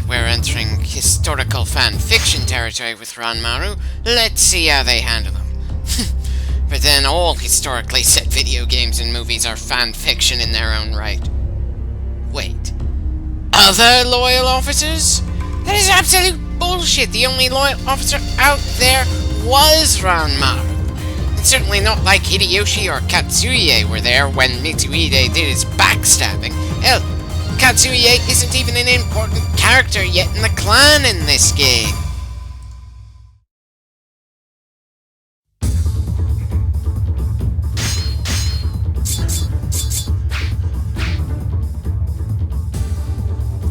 we're entering historical fan fiction territory with Ranmaru, let's see how they handle him. But then all historically set video games and movies are fan fiction in their own right. Wait. Other loyal officers? That is absolute bullshit. The only loyal officer out there was Ranmaru. It's certainly not like Hideyoshi or Katsuie were there when Mitsuhide did his backstabbing. Hell, Katsuie isn't even an important character yet in the clan in this game.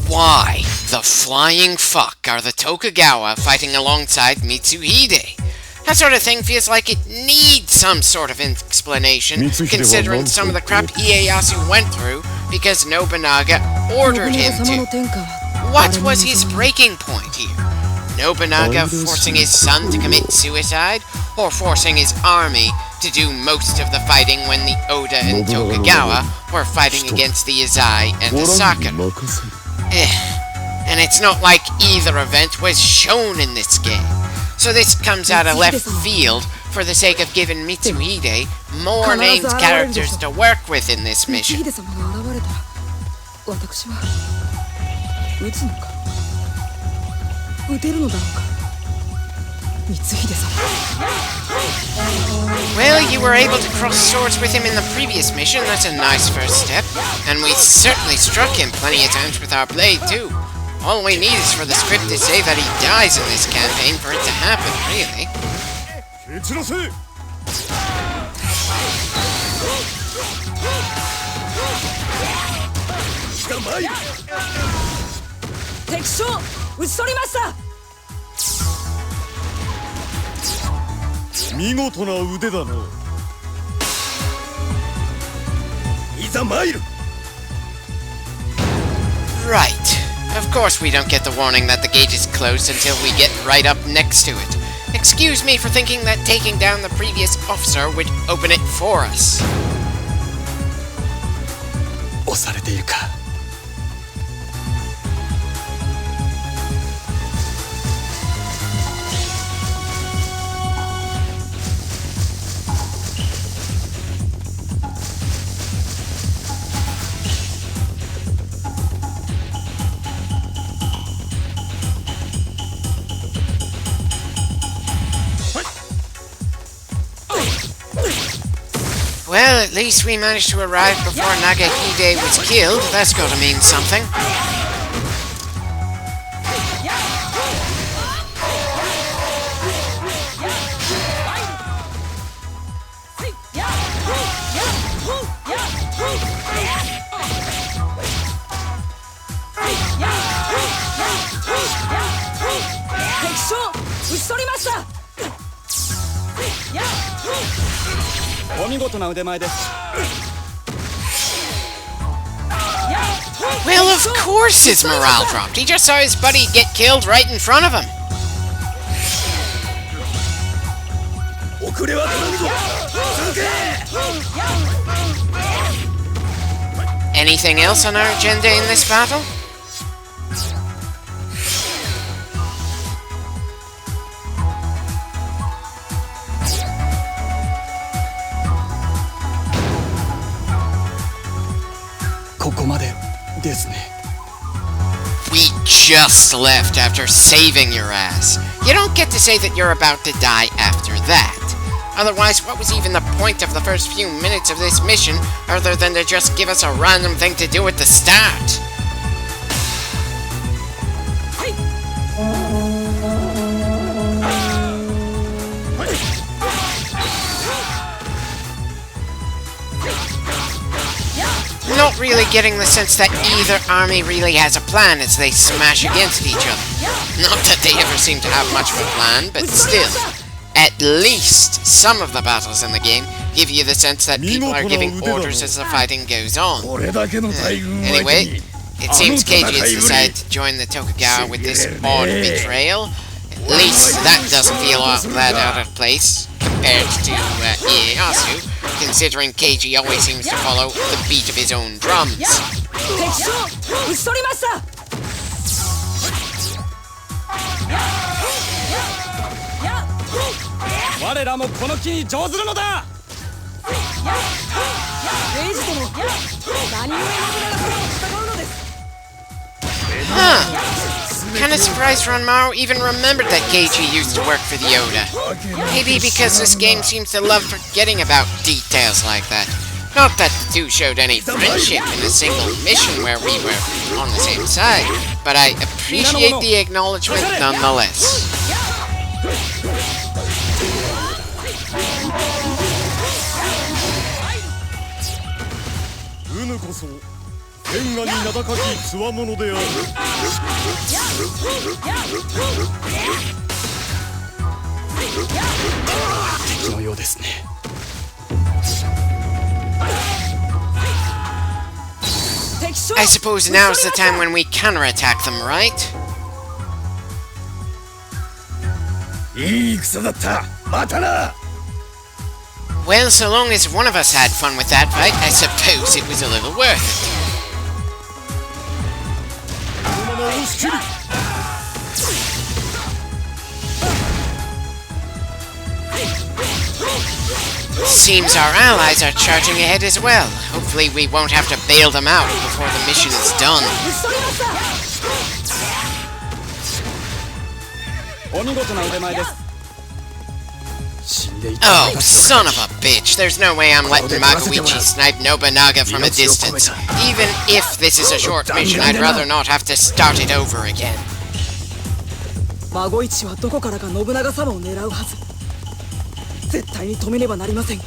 Why the flying fuck are the Tokugawa fighting alongside Mitsuhide? That sort of thing feels like it needs some sort of explanation, considering some of the crap Ieyasu went through because Nobunaga ordered him to. What was his breaking point here? Nobunaga forcing his son to commit suicide, or forcing his army to do most of the fighting when the Oda and Tokugawa were fighting against the Yazai and the Sakura? And it's not like either event was shown in this game. So this comes out of left field for the sake of giving Mitsuhide more named characters to work with in this mission. Well, you were able to cross swords with him in the previous mission. That's a nice first step. And we certainly struck him plenty of times with our blade, too. All we need is for the script to say that he dies in this campaign for it to happen, really. Right. Of course we don't get the warning that the gate is closed until we get right up next to it. Excuse me for thinking that taking down the previous officer would open it for us. Well, at least we managed to arrive before Nagahide was killed. That's gotta mean something. Well, of course his morale dropped. He just saw his buddy get killed right in front of him. Anything else on our agenda in this battle? We just left after saving your ass. You don't get to say that you're about to die after that. Otherwise, what was even the point of the first few minutes of this mission other than to just give us a random thing to do at the start? Not really getting the sense that either army really has a plan as they smash against each other. Not that they ever seem to have much of a plan, but still, at least some of the battles in the game give you the sense that people are giving orders as the fighting goes on. Anyway, it seems Keiji has decided to join the Tokugawa with this odd betrayal. At least that doesn't feel all that out of place compared to Ieyasu, considering Keiji always seems to follow the beat of his own drums. 我らもこの木に乗ずるのだ。レイジ殿、何故信長様と戦うのです。Kinda surprised Ranmaru even remembered that Keiji used to work for the Oda. Maybe because this game seems to love forgetting about details like that. Not that the two showed any friendship in a single mission where we were on the same side, but I appreciate the acknowledgement nonetheless. うぬこそ天下に名高き強者である。敵のようですね。I suppose now's the time when we counterattack them, right? いい戦だった。またな。 Well, so long as one of us had fun with that fight, I suppose it was a little worth it. Seems our allies are charging ahead as well. Hopefully we won't have to bail them out before the mission is done. Oh, son of a bitch. There's no way I'm letting Magoichi snipe Nobunaga from a distance. Even if this is a short mission, I'd rather not have to start it over again. Magoichi はどこからか信長様を狙うはず。絶対に止めねばなりません。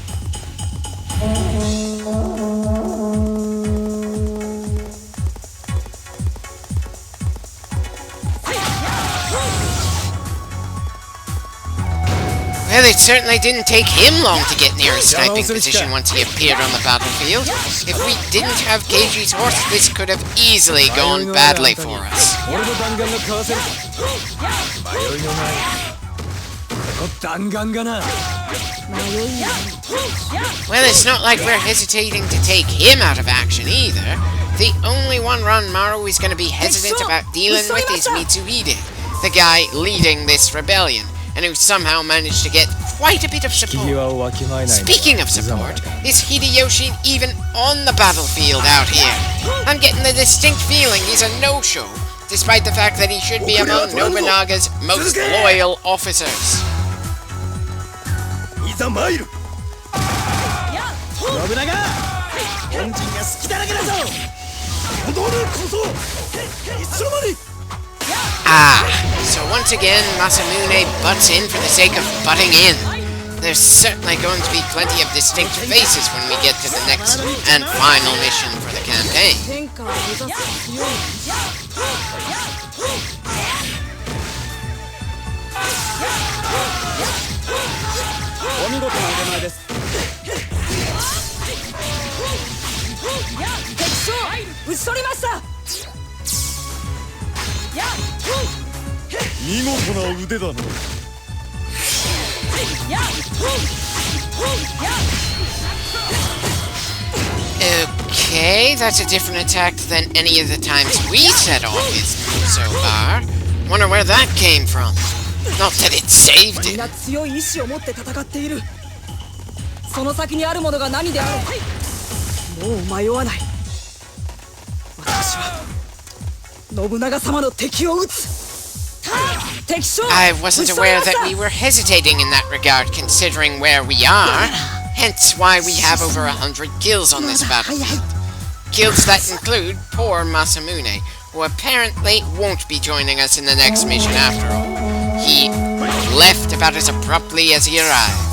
Well, it certainly didn't take him long to get near a sniping position once he appeared on the battlefield. If we didn't have Keiji's horse, this could have easily gone badly for us. Well, it's not like we're hesitating to take him out of action either. The only one Ranmaru is going to be hesitant about dealing with is Mitsuhide, the guy leading this rebellion, and who somehow managed to get quite a bit of support. Speaking of support, is Hideyoshi even on the battlefield out here? I'm getting the distinct feeling he's a no-show, despite the fact that he should be among Nobunaga's most loyal officers. So once again, Masamune butts in for the sake of butting in. There's certainly going to be plenty of distinct faces when we get to the next and final mission for the campaign. Okay, that's a different attack than any of the times we set off his move so far. Wonder where that came from. Not that it saved it. 強い意志を持って戦っている。その先にあるものが何であれ、もう迷わない。私は信長様の敵を撃つ。I wasn't aware that we were hesitating in that regard, considering where we are. Hence why we have over 100 kills on this battlefield. Kills that include poor Masamune, who apparently won't be joining us in the next mission after all. He left about as abruptly as he arrived.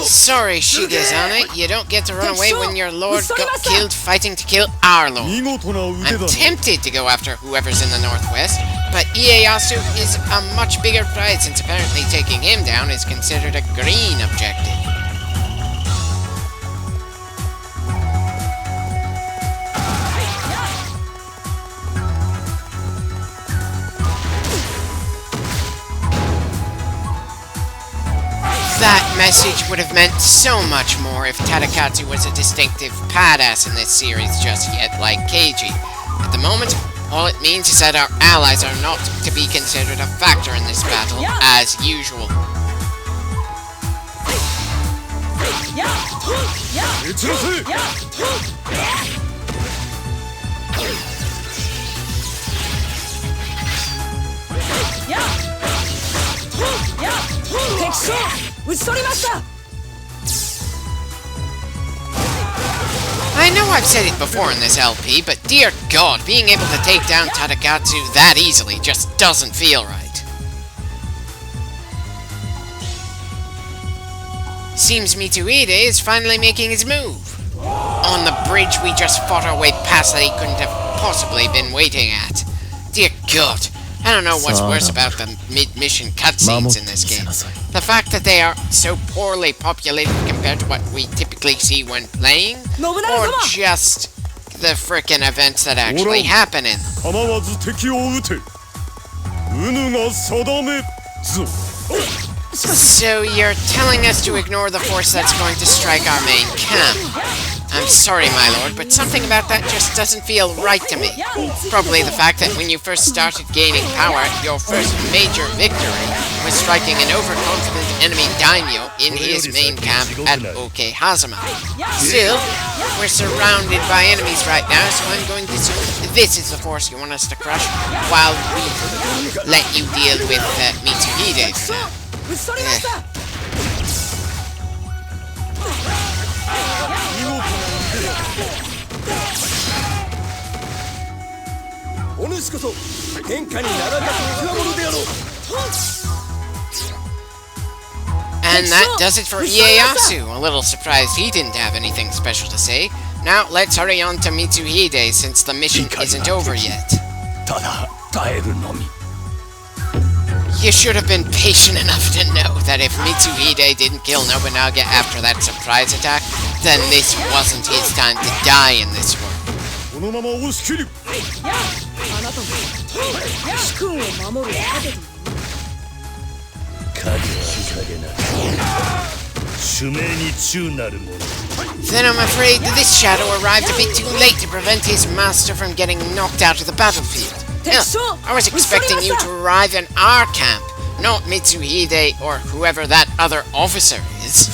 Sorry, Shigezane, you don't get to run away when your lord got killed fighting to kill our lord. I'm tempted to go after whoever's in the northwest, but Ieyasu is a much bigger prize since apparently taking him down is considered a green objective. That message would have meant so much more if Tadakatsu was a distinctive badass in this series just yet, like Keiji. At the moment, all it means is that our allies are not to be considered a factor in this battle, as usual. I know I've said it before in this LP, but dear God, being able to take down Tadakatsu that easily just doesn't feel right. Seems Mitsuhide is finally making his move. On the bridge we just fought our way past that he couldn't have possibly been waiting at. Dear God, I don't know what's worse about the mid-mission cutscenes in this game. The fact that they are so poorly populated compared to what we typically see when playing, or just the frickin' events that actually happen in them. So you're telling us to ignore the force that's going to strike our main camp. I'm sorry, my lord, but something about that just doesn't feel right to me. Probably the fact that when you first started gaining power, your first major victory was striking an overconfident enemy daimyo in his main camp at Okehazama. Still, we're surrounded by enemies right now, so I'm going to assume this is the force you want us to crush, while we let you deal with Mitsuhide for now. And that does it for Ieyasu. A little surprised he didn't have anything special to say. Now let's hurry on to Mitsuhide since the mission isn't over yet. You should have been patient enough to know that if Mitsuhide didn't kill Nobunaga after that surprise attack, then this wasn't his time to die in this world. Then I'm afraid this shadow arrived a bit too late to prevent his master from getting knocked out of the battlefield. I was expecting you to arrive in our camp, not Mitsuhide or whoever that other officer is.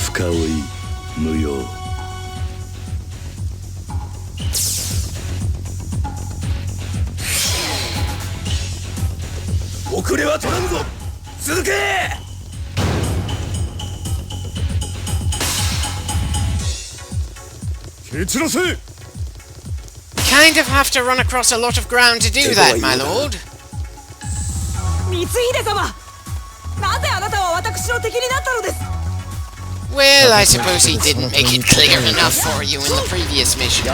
Kind of have to run across a lot of ground to do that, my lord. Well, I suppose he didn't make it clear enough for you in the previous mission.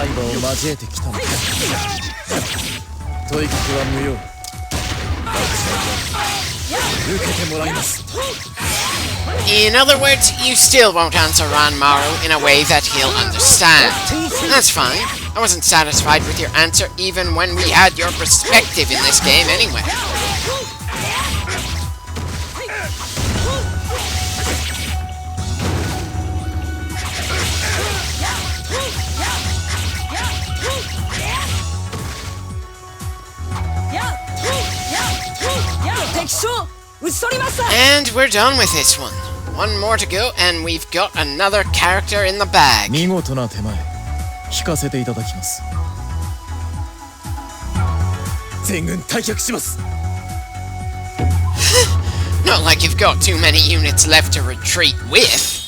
In other words, you still won't answer Ranmaru in a way that he'll understand. That's fine. I wasn't satisfied with your answer even when we had your perspective in this game anyway. And we're done with this one. One more to go, and we've got another character in the bag. Not like you've got too many units left to retreat with.